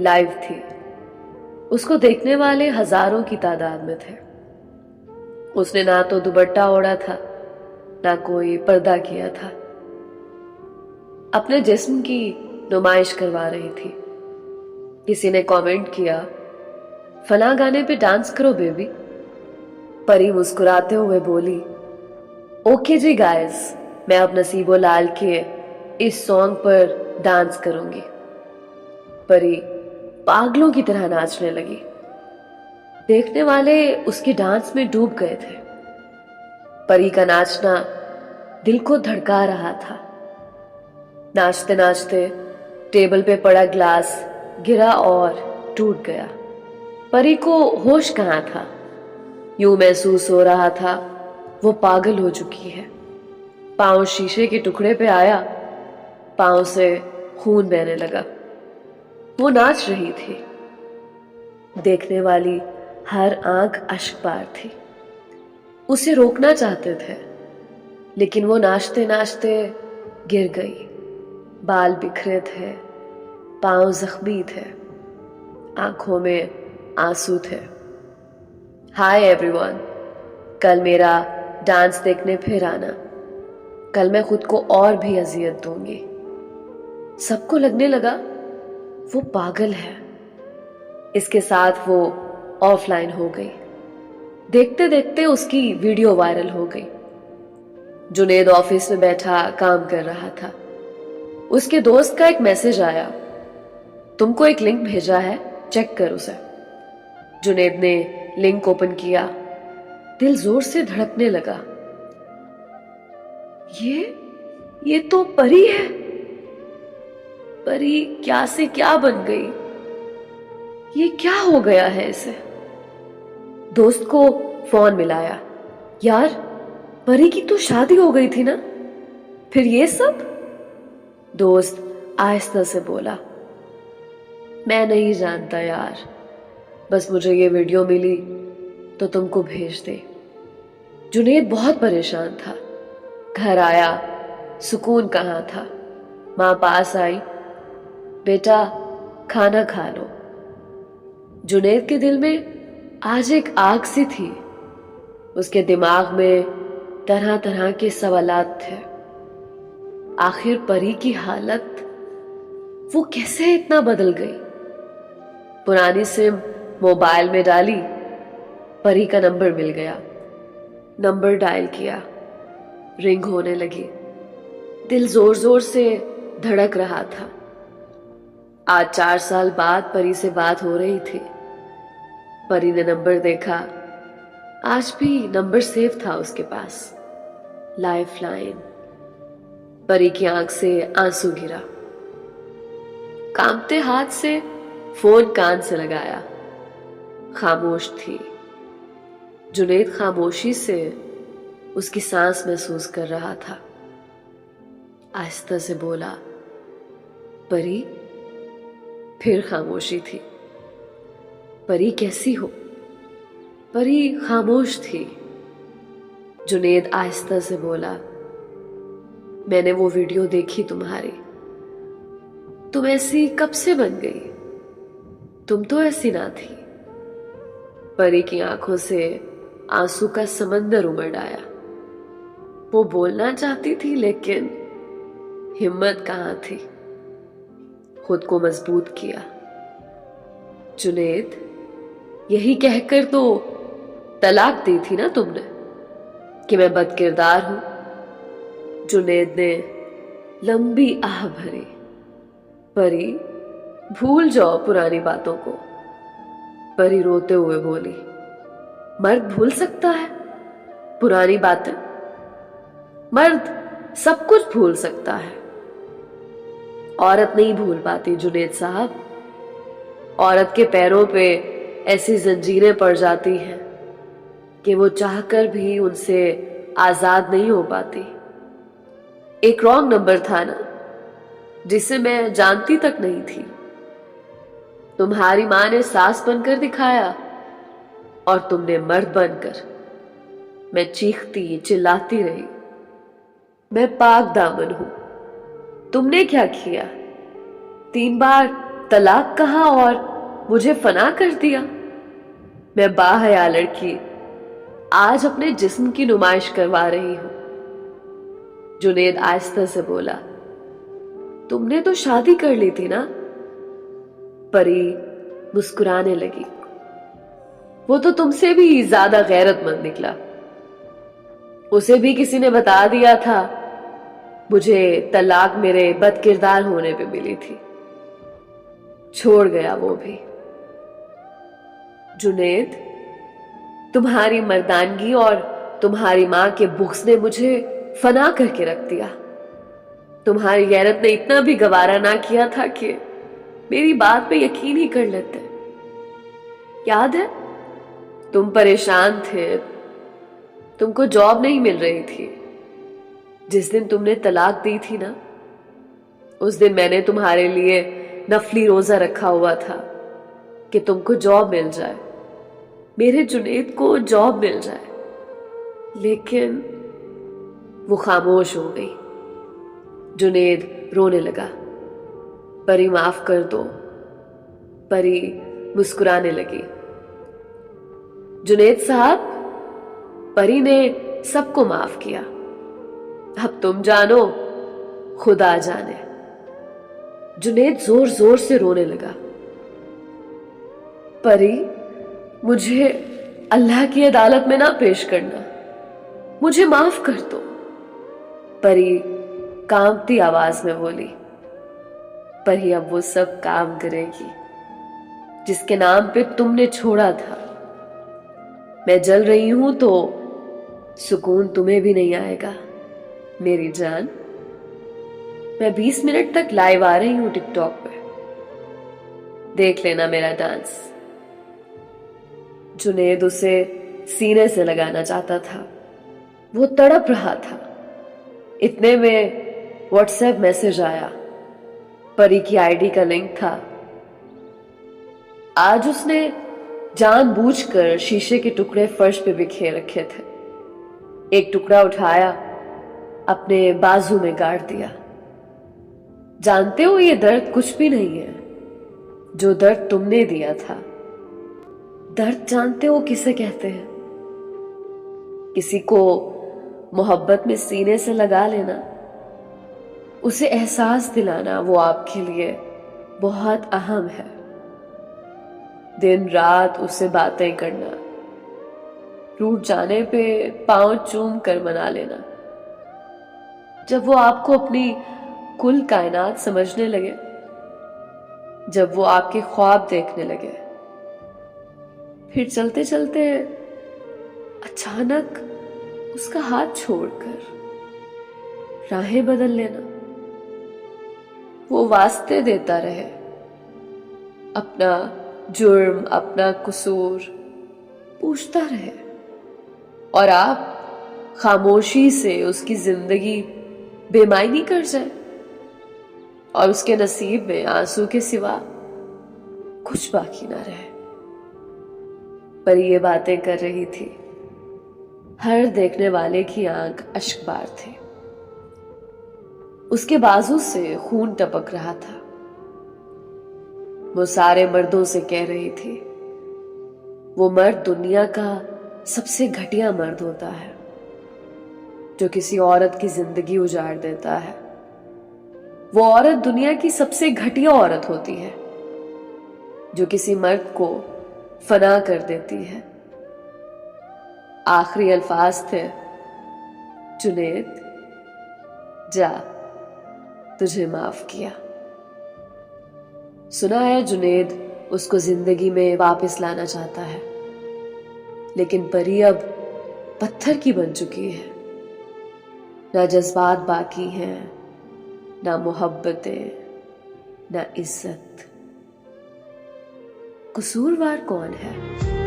Live थी। उसको देखने वाले हजारों की तादाद में थे। उसने ना तो दुपट्टा ओढ़ा था, ना कोई पर्दा किया था। अपने जिस्म की नुमाइश करवा रही थी। किसी ने कमेंट किया, फला गाने पे डांस करो बेबी। परी मुस्कुराते हुए बोली, ओके जी गाइस, मैं अब नसीबो लाल के इस सॉन्ग पर डांस करूंगी। परी पागलों की तरह नाचने लगी। देखने वाले उसकी डांस में डूब गए थे। परी का नाचना दिल को धड़का रहा था। नाचते नाचते टेबल पे पड़ा ग्लास गिरा और टूट गया। परी को होश कहाँ था। यूं महसूस हो रहा था वो पागल हो चुकी है। पांव शीशे के टुकड़े पे आया, पांव से खून बहने लगा। वो नाच रही थी। देखने वाली हर आंख अश्कबार थी। उसे रोकना चाहते थे, लेकिन वो नाचते नाचते गिर गई। बाल बिखरे थे, पांव जख्मी थे, आंखों में आंसू थे। हाय एवरीवन, कल मेरा डांस देखने फिर आना। कल मैं खुद को और भी अजियत दूंगी। सबको लगने लगा वो पागल है। इसके साथ वो ऑफलाइन हो गई। देखते देखते उसकी वीडियो वायरल हो गई। जुनेद ऑफिस में बैठा काम कर रहा था। उसके दोस्त का एक मैसेज आया, तुमको एक लिंक भेजा है, चेक कर उसे। जुनेद ने लिंक ओपन किया। दिल जोर से धड़कने लगा। ये तो परी है। परी क्या से क्या बन गई। ये क्या हो गया है इसे। दोस्त को फोन मिलाया। यार, परी की तो शादी हो गई थी ना, फिर ये सब। दोस्त आहिस्ता से बोला, मैं नहीं जानता यार, बस मुझे ये वीडियो मिली तो तुमको भेज दे। जुनेद बहुत परेशान था। घर आया, सुकून कहाँ था। माँ पास आई, बेटा खाना खा लो। जुनेद के दिल में आज एक आग सी थी। उसके दिमाग में तरह तरह के सवालात थे। आखिर परी की हालत वो कैसे इतना बदल गई। पुरानी सिम मोबाइल में डाली, परी का नंबर मिल गया। नंबर डायल किया, रिंग होने लगी। दिल जोर जोर से धड़क रहा था। आज 4 साल बाद परी से बात हो रही थी। परी ने नंबर देखा। आज भी नंबर सेव था उसके पास, लाइफ लाइन। परी की आंख से आंसू गिरा। कांपते हाथ से फोन कान से लगाया। खामोश थी। जुनेद खामोशी से उसकी सांस महसूस कर रहा था। आहिस्ता से बोला, परी। फिर खामोशी थी। परी कैसी हो। परी खामोश थी। जुनेद आहिस्ता से बोला, मैंने वो वीडियो देखी तुम्हारी। तुम ऐसी कब से बन गई। तुम तो ऐसी ना थी। परी की आंखों से आंसू का समंदर उमड़ आया। वो बोलना चाहती थी, लेकिन हिम्मत कहाँ थी। खुद को मजबूत किया। जुनेद, यही कहकर तो तलाक दी थी ना तुमने कि मैं बदकिरदार हूं। जुनेद ने लंबी आह भरी। परी, भूल जाओ पुरानी बातों को। परी रोते हुए बोली, मर्द भूल सकता है पुरानी बातें। मर्द सब कुछ भूल सकता है, औरत नहीं भूल पाती जुनेद साहब। औरत के पैरों पे ऐसी जंजीरें पड़ जाती हैं कि वो चाहकर भी उनसे आजाद नहीं हो पाती। एक रॉन्ग नंबर था ना, जिसे मैं जानती तक नहीं थी। तुम्हारी मां ने सास बनकर दिखाया और तुमने मर्द बनकर। मैं चीखती चिल्लाती रही, मैं पाक दामन हूं। तुमने क्या किया। 3 बार तलाक कहा और मुझे फना कर दिया। मैं बाहया लड़की आज अपने जिस्म की नुमाइश करवा रही हूं। जुनेद आहिस्ता से बोला, तुमने तो शादी कर ली थी ना? परी मुस्कुराने लगी। वो तो तुमसे भी ज्यादा गैरतमंद निकला। उसे भी किसी ने बता दिया था। मुझे तलाक मेरे बदकिरदार होने पे मिली थी। छोड़ गया वो भी। जुनेद, तुम्हारी मर्दानगी और तुम्हारी मां के बुक्स ने मुझे फना करके रख दिया। तुम्हारी गैरत ने इतना भी गवारा ना किया था कि मेरी बात पे यकीन ही कर लेते। याद है, तुम परेशान थे, तुमको जॉब नहीं मिल रही थी। जिस दिन तुमने तलाक दी थी ना, उस दिन मैंने तुम्हारे लिए नफली रोजा रखा हुआ था कि तुमको जॉब मिल जाए, मेरे जुनेद को जॉब मिल जाए। लेकिन वो खामोश हो गई। जुनेद रोने लगा। परी माफ कर दो। परी मुस्कुराने लगी। जुनेद साहब, परी ने सबको माफ किया। अब तुम जानो, खुदा जाने। जुनेद जोर जोर से रोने लगा। परी, मुझे अल्लाह की अदालत में ना पेश करना, मुझे माफ कर दो। परी कांपती आवाज में बोली। परी अब वो सब काम करेगी जिसके नाम पे तुमने छोड़ा था। मैं जल रही हूं तो सुकून तुम्हें भी नहीं आएगा मेरी जान। मैं 20 मिनट तक लाइव आ रही हूं टिकटॉक पे, देख लेना मेरा डांस। जुनेद उसे सीने से लगाना चाहता था। वो तड़प रहा था। इतने में व्हाट्सएप मैसेज आया। परी की आईडी का लिंक था। आज उसने जानबूझकर शीशे के टुकड़े फर्श पे बिखेर रखे थे। एक टुकड़ा उठाया, अपने बाजू में गाड़ दिया। जानते हो, ये दर्द कुछ भी नहीं है जो दर्द तुमने दिया था। दर्द जानते हो किसे कहते हैं? किसी को मोहब्बत में सीने से लगा लेना, उसे एहसास दिलाना, वो आपके लिए बहुत अहम है। दिन रात उससे बातें करना, रूठ जाने पे पांव चूम कर मना लेना। जब वो आपको अपनी कुल कायनात समझने लगे, जब वो आपके ख्वाब देखने लगे, फिर चलते चलते अचानक उसका हाथ छोड़कर राहें बदल लेना। वो वास्ते देता रहे, अपना जुर्म, अपना कसूर पूछता रहे, और आप खामोशी से उसकी जिंदगी बेमायनी कर जाए और उसके नसीब में आंसू के सिवा कुछ बाकी ना रहे। पर ये बातें कर रही थी, हर देखने वाले की आंख अश्कबार थी। उसके बाजू से खून टपक रहा था। वो सारे मर्दों से कह रही थी, वो मर्द दुनिया का सबसे घटिया मर्द होता है जो किसी औरत की जिंदगी उजाड़ देता है। वो औरत दुनिया की सबसे घटिया औरत होती है जो किसी मर्द को फना कर देती है। आखिरी अल्फाज थे, जुनेद जा, तुझे माफ किया। सुना है जुनेद उसको जिंदगी में वापस लाना चाहता है, लेकिन परी अब पत्थर की बन चुकी है। ना जज्बात बाकी हैं, ना मोहब्बतें, ना इज्जत। कसूरवार कौन है?